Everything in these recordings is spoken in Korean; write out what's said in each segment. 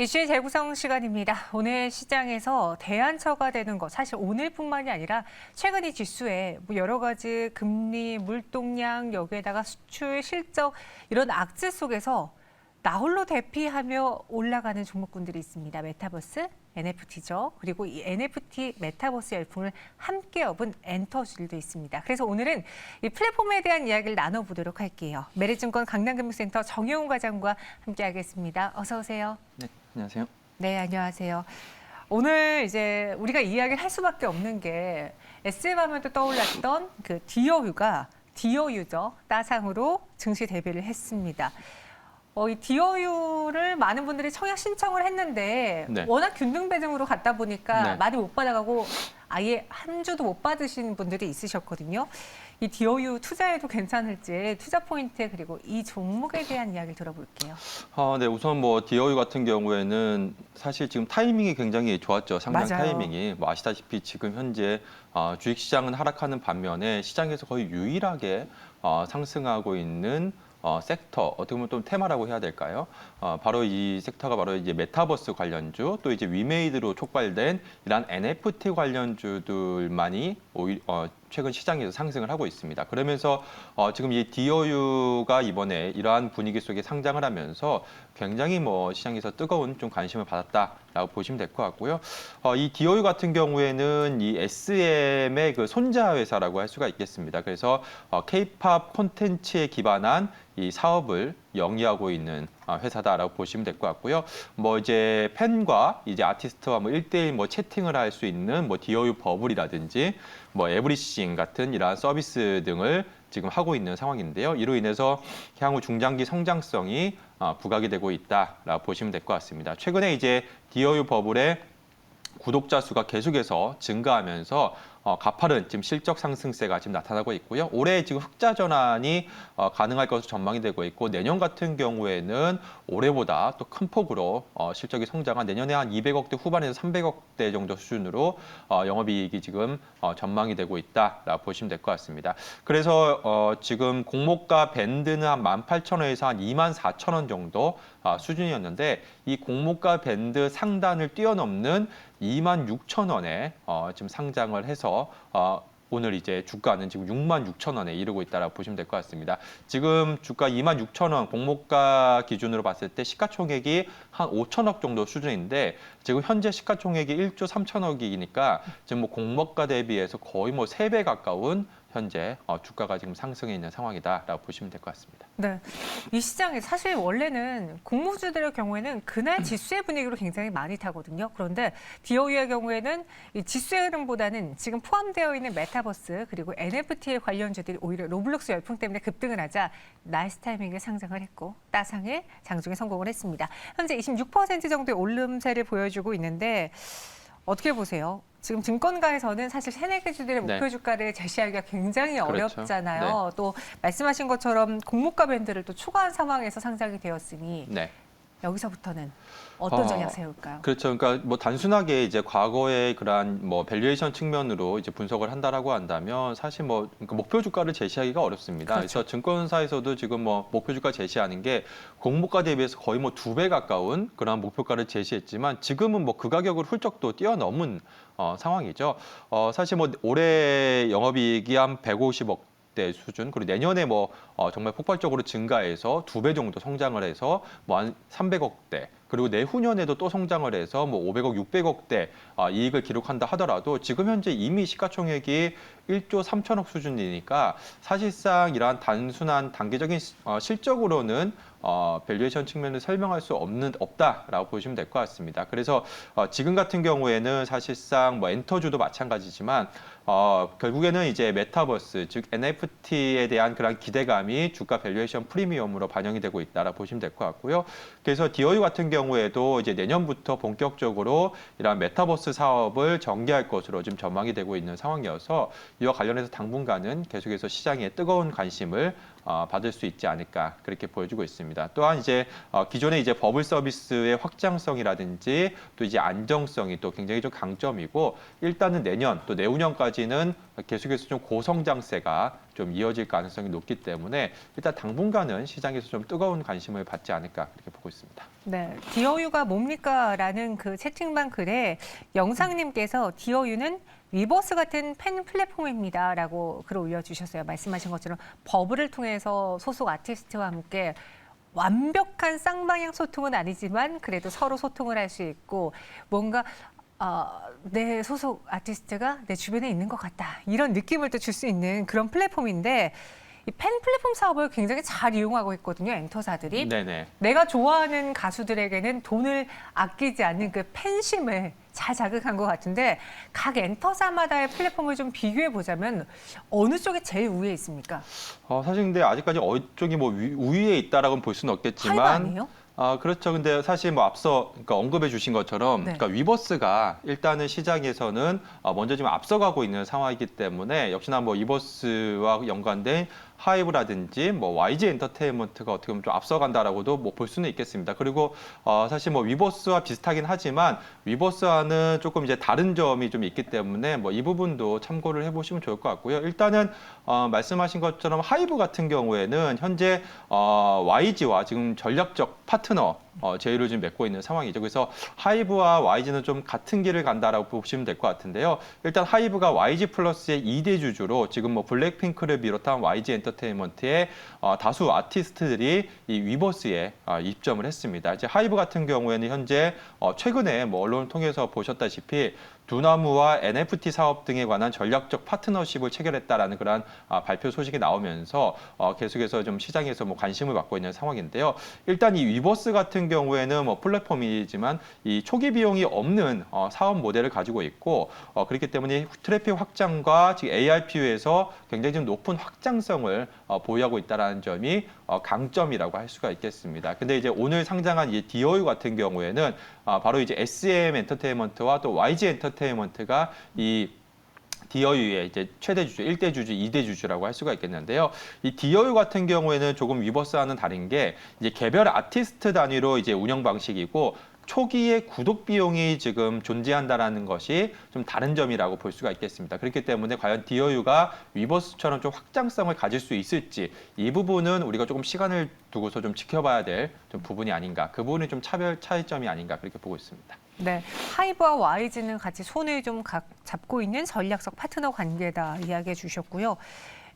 이슈의 재구성 시간입니다. 오늘 시장에서 대안처가 되는 것, 사실 오늘뿐만이 아니라 최근 이 지수에 여러 가지 금리, 물동량, 여기에다가 수출, 실적 이런 악재 속에서 나홀로 대피하며 올라가는 종목군들이 있습니다. 메타버스, NFT죠. 그리고 이 NFT 메타버스 열풍을 함께 업은 엔터주들도 있습니다. 그래서 오늘은 이 플랫폼에 대한 이야기를 나눠보도록 할게요. 메리증권 강남금융센터 정효훈 과장과 함께하겠습니다. 어서 오세요. 네, 안녕하세요. 네, 안녕하세요. 오늘 이제 우리가 이야기를 할 수밖에 없는 게 SM 하면 또 떠올랐던 그 디어유가 디어유죠. 따상으로 증시 데뷔를 했습니다. 이 디어유를 많은 분들이 청약 신청을 했는데 네. 워낙 균등 배정으로 갔다 보니까 네. 많이 못 받아가고 아예 한 주도 못 받으신 분들이 있으셨거든요. 이 디어유 투자해도 괜찮을지 투자 포인트 그리고 이 종목에 대한 이야기를 들어볼게요. 네, 우선 뭐 디어유 같은 경우에는 사실 지금 타이밍이 굉장히 좋았죠. 상장 맞아요. 타이밍이 뭐 아시다시피 지금 현재 주식시장은 하락하는 반면에 시장에서 거의 유일하게 상승하고 있는 섹터, 어떻게 보면 좀 테마라고 해야 될까요? 바로 이 섹터가 바로 이제 메타버스 관련주, 또 이제 위메이드로 촉발된 이런 NFT 관련주들만이 최근 시장에서 상승을 하고 있습니다. 그러면서 지금 이 디어유가 이번에 이러한 분위기 속에 상장을 하면서 굉장히 뭐 시장에서 뜨거운 좀 관심을 받았다라고 보시면 될 것 같고요. 이 디어유 같은 경우에는 이 SM의 그 손자 회사라고 할 수가 있겠습니다. 그래서 K-팝 콘텐츠에 기반한 이 사업을 영위하고 있는 회사다라고 보시면 될 것 같고요. 뭐 이제 팬과 이제 아티스트와 뭐 1대1 뭐 채팅을 할 수 있는 뭐 디어유 버블이라든지 뭐 에브리싱 같은 이러한 서비스 등을 지금 하고 있는 상황인데요. 이로 인해서 향후 중장기 성장성이 부각이 되고 있다라고 보시면 될 것 같습니다. 최근에 이제 디어유 버블의 구독자 수가 계속해서 증가하면서 가파른 지금 실적 상승세가 지금 나타나고 있고요. 올해 지금 흑자 전환이 가능할 것으로 전망이 되고 있고 내년 같은 경우에는 올해보다 또 큰 폭으로 실적이 성장한 내년에 한 200억대 후반에서 300억대 정도 수준으로 영업이익이 지금 전망이 되고 있다라고 보시면 될 것 같습니다. 그래서 지금 공모가 밴드는 한 18,000원에서 한 24,000원 정도 수준이었는데 이 공모가 밴드 상단을 뛰어넘는 26,000원에 지금 상장을 해서 오늘 이제 주가는 지금 66,000원에 이르고 있다라고 보시면 될 것 같습니다. 지금 주가 26,000원 공모가 기준으로 봤을 때 시가총액이 한 5천억 정도 수준인데 지금 현재 시가총액이 1조 3천억이니까 지금 뭐 공모가 대비해서 거의 뭐 3배 가까운 현재 주가가 지금 상승해 있는 상황이다라고 보시면 될 것 같습니다. 네, 이 시장에 사실 원래는 공모주들의 경우에는 그날 지수의 분위기로 굉장히 많이 타거든요. 그런데 디어유의 경우에는 이 지수의 흐름보다는 지금 포함되어 있는 메타버스 그리고 NFT 관련주들이 오히려 로블록스 열풍 때문에 급등을 하자 나이스 타이밍에 상장을 했고 따상의 장중에 성공을 했습니다. 현재 26% 정도의 오름세를 보여주고 있는데 어떻게 보세요? 지금 증권가에서는 사실 새내기 주들의 목표 주가를 제시하기가 굉장히 그렇죠. 어렵잖아요. 또 말씀하신 것처럼 공모가 밴드를 또 초과한 상황에서 상장이 되었으니 네. 여기서부터는 어떤 전략 세울까요? 그렇죠. 그러니까 뭐 단순하게 이제 과거의 그러한 뭐 밸류에이션 측면으로 이제 분석을 한다라고 한다면 사실 뭐 그러니까 목표 주가를 제시하기가 어렵습니다. 그렇죠. 그래서 증권사에서도 지금 뭐 목표 주가 제시하는 게 공모가 대비해서 거의 뭐 2배 가까운 그런 목표가를 제시했지만 지금은 뭐 그 가격을 훌쩍 또 뛰어넘은 상황이죠. 사실 뭐 올해 영업이익이 한 150억 대 수준 그리고 내년에 뭐 정말 폭발적으로 증가해서 2배 정도 성장을 해서 뭐 한 300억대 그리고 내후년에도 또 성장을 해서 뭐 500억, 600억대 이익을 기록한다 하더라도 지금 현재 이미 시가총액이 1조 3천억 수준이니까 사실상 이러한 단순한 단기적인 실적으로는 밸류에이션 측면을 설명할 수 없다라고 보시면 될 것 같습니다. 그래서 지금 같은 경우에는 사실상 뭐 엔터주도 마찬가지지만 결국에는 이제 메타버스 즉 NFT에 대한 그런 기대감이 주가 밸류에이션 프리미엄으로 반영이 되고 있다라고 보시면 될 것 같고요. 그래서 디어유 같은 경우에도 이제 내년부터 본격적으로 이러한 메타버스 사업을 전개할 것으로 지금 전망이 되고 있는 상황이어서 이와 관련해서 당분간은 계속해서 시장에 뜨거운 관심을 받을 수 있지 않을까 그렇게 보여주고 있습니다. 또한 이제 기존의 이제 버블 서비스의 확장성이라든지 또 이제 안정성이 또 굉장히 좀 강점이고 일단은 내년 또 내후년까지는 계속해서 좀 고성장세가 좀 이어질 가능성이 높기 때문에 일단 당분간은 시장에서 좀 뜨거운 관심을 받지 않을까 그렇게 보고 있습니다. 네, 디어유가 뭡니까? 라는 그 채팅방 글에 영상님께서 디어유는 위버스 같은 팬 플랫폼입니다. 라고 글을 올려주셨어요. 말씀하신 것처럼 버블을 통해서 소속 아티스트와 함께 완벽한 쌍방향 소통은 아니지만 그래도 서로 소통을 할 수 있고 뭔가 내 소속 아티스트가 내 주변에 있는 것 같다. 이런 느낌을 또 줄 수 있는 그런 플랫폼인데 이 팬 플랫폼 사업을 굉장히 잘 이용하고 있거든요. 엔터사들이. 네네. 내가 좋아하는 가수들에게는 돈을 아끼지 않는 그 팬심을 잘 자극한 것 같은데 각 엔터사마다의 플랫폼을 좀 비교해 보자면 어느 쪽이 제일 우위에 있습니까? 사실 근데 아직까지 어느 쪽이 뭐 우위에 있다라고는 볼 수는 하이브 없겠지만 아니에요? 그렇죠. 근데 사실 뭐 앞서 그러니까 언급해 주신 것처럼 네. 그러니까 위버스가 일단은 시장에서는 먼저 지금 앞서가고 있는 상황이기 때문에 역시나 뭐 위버스와 연관된 하이브라든지 뭐 YG 엔터테인먼트가 어떻게 보면 좀 앞서간다라고도 뭐 볼 수는 있겠습니다. 그리고 사실 뭐 위버스와 비슷하긴 하지만 위버스와는 조금 이제 다른 점이 좀 있기 때문에 뭐 이 부분도 참고를 해보시면 좋을 것 같고요. 일단은 말씀하신 것처럼 하이브 같은 경우에는 현재 YG와 지금 전략적 파트너 제휴를 지금 맺고 있는 상황이죠. 그래서 하이브와 YG는 좀 같은 길을 간다라고 보시면 될 것 같은데요. 일단 하이브가 YG 플러스의 2대 주주로 지금 뭐 블랙핑크를 비롯한 YG 엔터테인먼트의 다수 아티스트들이 이 위버스에 입점을 했습니다. 이제 하이브 같은 경우에는 현재 최근에 뭐 언론을 통해서 보셨다시피 두나무와 NFT 사업 등에 관한 전략적 파트너십을 체결했다라는 그런 발표 소식이 나오면서 계속해서 좀 시장에서 뭐 관심을 받고 있는 상황인데요. 일단 이 위버스 같은 경우에는 뭐 플랫폼이지만 이 초기 비용이 없는 사업 모델을 가지고 있고 그렇기 때문에 트래픽 확장과 지금 ARPU에서 굉장히 좀 높은 확장성을 보유하고 있다는 점이 강점이라고 할 수가 있겠습니다. 근데 이제 오늘 상장한 이 디어유 같은 경우에는 바로 이제 SM 엔터테인먼트와 또 YG 엔터테인먼트가 이 디어유의 이제 최대 주주, 1대 주주, 2대 주주라고 할 수가 있겠는데요. 이 디어유 같은 경우에는 조금 위버스와는 다른 게 이제 개별 아티스트 단위로 이제 운영 방식이고 초기에 구독 비용이 지금 존재한다라는 것이 좀 다른 점이라고 볼 수가 있겠습니다. 그렇기 때문에 과연 디어유가 위버스처럼 좀 확장성을 가질 수 있을지 이 부분은 우리가 조금 시간을 두고서 좀 지켜봐야 될 좀 부분이 아닌가. 그 부분이 좀 차이점이 아닌가 그렇게 보고 있습니다. 네, 하이브와 YG는 같이 손을 좀 잡고 있는 전략적 파트너 관계다 이야기해 주셨고요.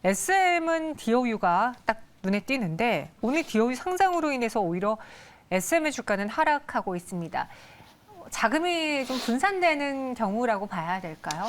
SM은 디어유가 딱 눈에 띄는데 오늘 디어유 상장으로 인해서 오히려 SM의 주가는 하락하고 있습니다. 자금이 좀 분산되는 경우라고 봐야 될까요?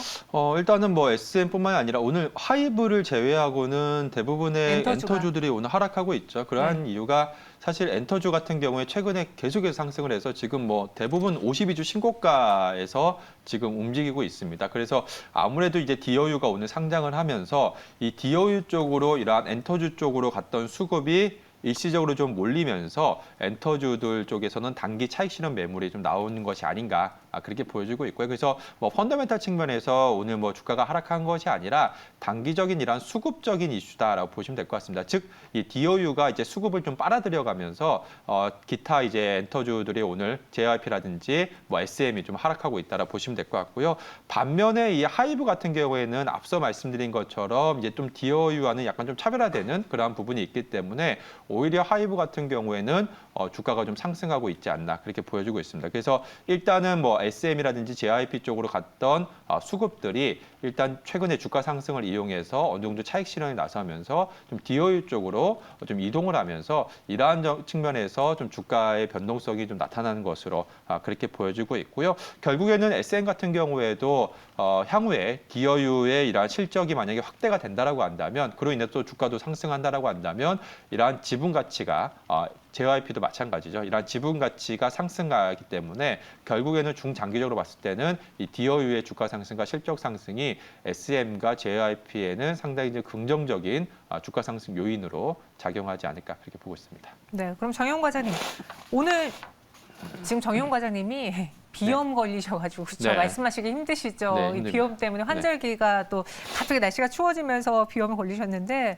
일단은 뭐 SM뿐만이 아니라 오늘 하이브를 제외하고는 대부분의 엔터주들이 오늘 하락하고 있죠. 그러한 이유가 사실 엔터주 같은 경우에 최근에 계속해서 상승을 해서 지금 뭐 대부분 52주 신고가에서 지금 움직이고 있습니다. 그래서 아무래도 이제 디어유가 오늘 상장을 하면서 이 디어유 쪽으로 이러한 엔터주 쪽으로 갔던 수급이 일시적으로 좀 몰리면서 엔터주들 쪽에서는 단기 차익 실현 매물이 좀 나오는 것이 아닌가 그렇게 보여지고 있고요. 그래서 뭐 펀더멘탈 측면에서 오늘 뭐 주가가 하락한 것이 아니라 단기적인 이런 수급적인 이슈다라고 보시면 될 것 같습니다. 즉 이 디어유가 이제 수급을 좀 빨아들여가면서 기타 이제 엔터주들이 오늘 JYP라든지 뭐 SM이 좀 하락하고 있다라 보시면 될 것 같고요. 반면에 이 하이브 같은 경우에는 앞서 말씀드린 것처럼 이제 좀 디어유와는 약간 좀 차별화되는 그러한 부분이 있기 때문에 오히려 하이브 같은 경우에는 주가가 좀 상승하고 있지 않나 그렇게 보여주고 있습니다. 그래서 일단은 뭐 SM이라든지 JYP 쪽으로 갔던 수급들이 일단 최근에 주가 상승을 이용해서 어느 정도 차익 실현에 나서면서 좀 디어유 쪽으로 좀 이동을 하면서 이러한 측면에서 좀 주가의 변동성이 좀 나타나는 것으로 그렇게 보여지고 있고요. 결국에는 SM 같은 경우에도 향후에 디어유의 이러한 실적이 만약에 확대가 된다라고 한다면 그로 인해서 또 주가도 상승한다라고 한다면 이러한 지분 가치가 JYP도 마찬가지죠. 이러한 지분 가치가 상승하기 때문에 결국에는 중장기적으로 봤을 때는 이 디어유의 주가 상승과 실적 상승이 SM과 JYP에는 상당히 이제 긍정적인 주가 상승 요인으로 작용하지 않을까 그렇게 보고 있습니다. 네, 그럼 정용 과장님 오늘 지금 정용 과장님이 비염 걸리셔가지고 그렇죠? 네. 말씀하시기 힘드시죠? 네, 이 힘듭니다. 비염 때문에 환절기가 또 갑자기 날씨가 추워지면서 비염을 걸리셨는데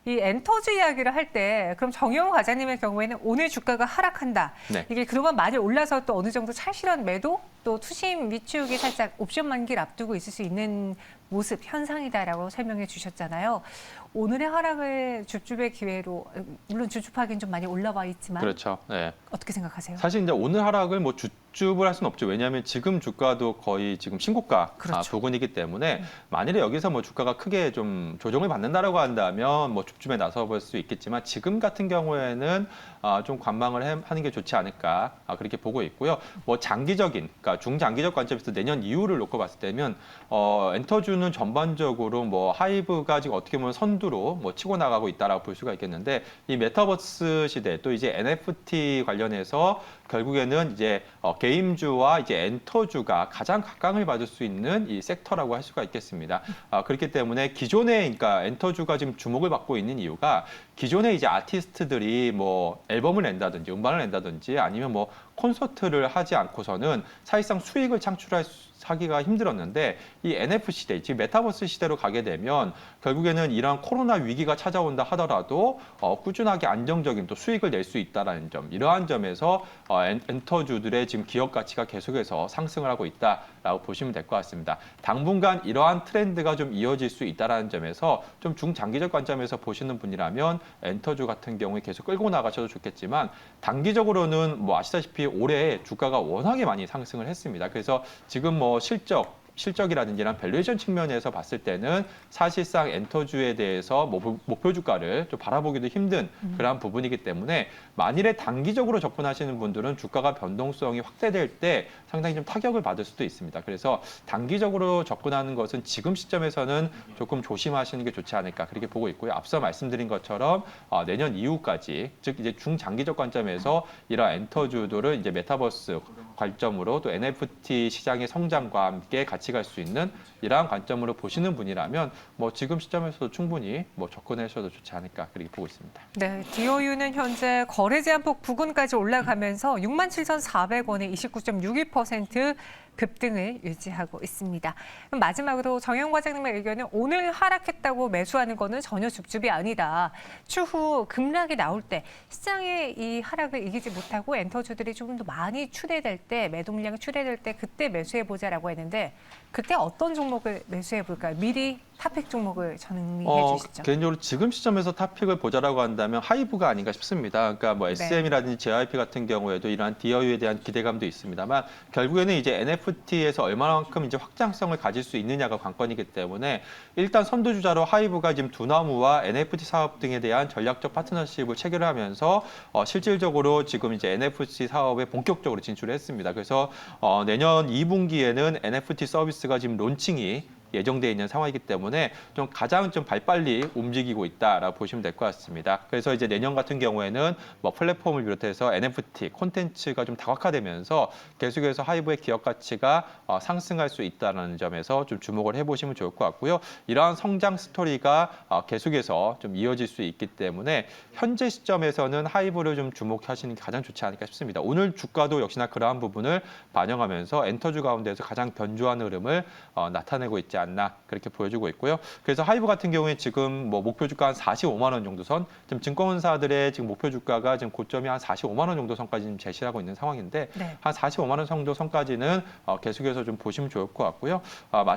이 엔터주 이야기를 할 때 그럼 정영호 과장님의 경우에는 오늘 주가가 하락한다. 네. 이게 그동안 많이 올라서 또 어느 정도 찰실한 매도 또 투심 위축이 살짝 옵션 만기를 앞두고 있을 수 있는 모습, 현상이다라고 설명해 주셨잖아요. 오늘의 하락을 줍줍의 기회로 물론 줍줍하긴 좀 많이 올라와 있지만 그렇죠. 네. 어떻게 생각하세요? 사실 이제 오늘 하락을 뭐 줍줍을 할 수는 없죠. 왜냐하면 지금 주가도 거의 지금 신고가 그렇죠. 부근이기 때문에 만일에 여기서 뭐 주가가 크게 좀 조정을 받는다라고 한다면 뭐 줍줍에 나서볼 수 있겠지만 지금 같은 경우에는 좀 관망을 하는 게 좋지 않을까 그렇게 보고 있고요. 뭐 장기적인, 그러니까 중장기적 관점에서 내년 이후를 놓고 봤을 때면 엔터주는 전반적으로 뭐 하이브가 지금 어떻게 보면 선두로 뭐 치고 나가고 있다라고 볼 수가 있겠는데 이 메타버스 시대 또 이제 NFT 관련해서 결국에는 이제 게임주와 이제 엔터주가 가장 각광을 받을 수 있는 이 섹터라고 할 수가 있겠습니다. 그렇기 때문에 기존에 그러니까 엔터주가 지금 주목을 받고 있는 이유가 기존에 이제 아티스트들이 뭐 앨범을 낸다든지 음반을 낸다든지 아니면 뭐 콘서트를 하지 않고서는 사실상 수익을 하기가 힘들었는데 이 NFT 시대, 지금 메타버스 시대로 가게 되면 결국에는 이러한 코로나 위기가 찾아온다 하더라도 꾸준하게 안정적인 또 수익을 낼 수 있다는 점, 이러한 점에서 엔터주들의 지금 기업 가치가 계속해서 상승을 하고 있다라고 보시면 될 것 같습니다. 당분간 이러한 트렌드가 좀 이어질 수 있다는 점에서 좀 중장기적 관점에서 보시는 분이라면 엔터주 같은 경우에 계속 끌고 나가셔도 좋겠지만 단기적으로는 뭐 아시다시피 올해 주가가 워낙에 많이 상승을 했습니다. 그래서 지금 뭐 실적이라든지 이런 밸류에이션 측면에서 봤을 때는 사실상 엔터주에 대해서 목표 주가를 좀 바라보기도 힘든 그러한 부분이기 때문에 만일에 단기적으로 접근하시는 분들은 주가가 변동성이 확대될 때 상당히 좀 타격을 받을 수도 있습니다. 그래서 단기적으로 접근하는 것은 지금 시점에서는 조금 조심하시는 게 좋지 않을까 그렇게 보고 있고요. 앞서 말씀드린 것처럼 내년 이후까지 즉 이제 중장기적 관점에서 이러한 엔터주들을 이제 메타버스 관점으로 또 NFT 시장의 성장과 함께 같이 갈 수 있는 이러한 관점으로 보시는 분이라면 뭐 지금 시점에서도 충분히 뭐 접근하셔도 좋지 않을까 그렇게 보고 있습니다. 네, DOU는 현재 거래 제한폭 부근까지 올라가면서 67,400원에 29.61% 급등을 유지하고 있습니다. 그럼 마지막으로 정영 과장님의 의견은 오늘 하락했다고 매수하는 거는 전혀 줍줍이 아니다. 추후 급락이 나올 때 시장의 이 하락을 이기지 못하고 엔터주들이 조금 더 많이 출회될 때, 매도물량이 출회될 때 그때 매수해보자라고 했는데 그때 어떤 종목을 매수해볼까요? 미리 탑픽 종목을 정리해 주시죠. 개인적으로 지금 시점에서 탑픽을 보자라고 한다면 하이브가 아닌가 싶습니다. 그러니까 뭐 SM이라든지 JYP 같은 경우에도 이러한 DOU에 대한 기대감도 있습니다만 결국에는 이제 NFT에서 얼마만큼 이제 확장성을 가질 수 있느냐가 관건이기 때문에 일단 선두주자로 하이브가 지금 두나무와 NFT 사업 등에 대한 전략적 파트너십을 체결하면서 실질적으로 지금 이제 NFT 사업에 본격적으로 진출을 했습니다. 그래서 내년 2분기에는 NFT 서비스가 지금 론칭이 예정돼 있는 상황이기 때문에 좀 가장 좀 발빨리 움직이고 있다라고 보시면 될 것 같습니다. 그래서 이제 내년 같은 경우에는 뭐 플랫폼을 비롯해서 NFT 콘텐츠가 좀 다각화되면서 계속해서 하이브의 기업 가치가 상승할 수 있다는 점에서 좀 주목을 해보시면 좋을 것 같고요. 이러한 성장 스토리가 계속해서 좀 이어질 수 있기 때문에 현재 시점에서는 하이브를 좀 주목하시는 게 가장 좋지 않을까 싶습니다. 오늘 주가도 역시나 그러한 부분을 반영하면서 엔터주 가운데서 가장 견조한 흐름을 나타내고 있지 않나 그렇게 보여주고 있고요. 그래서 하이브 같은 경우에 지금 뭐 목표 주가 한 45만 원 정도 선, 지금 증권사들의 지금 목표 주가가 지금 고점이 한 45만 원 정도 선까지 지금 제시하고 있는 상황인데 한 45만 원 정도 선까지는 계속해서 좀 보시면 좋을 것 같고요.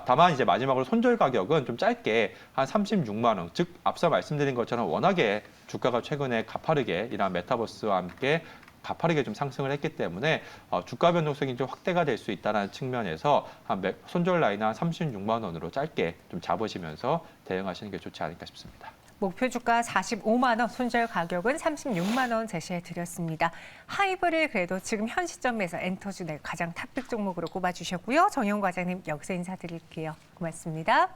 다만 이제 마지막으로 손절 가격은 좀 짧게 한 36만 원, 즉 앞서 말씀드린 것처럼 워낙에 주가가 최근에 가파르게 이런 메타버스와 함께 가파르게 좀 상승을 했기 때문에 주가 변동성이 좀 확대가 될 수 있다는 측면에서 한 손절 라인 한 36만 원으로 짧게 좀 잡으시면서 대응하시는 게 좋지 않을까 싶습니다. 목표 주가 45만 원, 손절 가격은 36만 원 제시해 드렸습니다. 하이브를 그래도 지금 현 시점에서 엔터주 내 가장 탑픽 종목으로 꼽아주셨고요. 정영 과장님 여기서 인사드릴게요. 고맙습니다.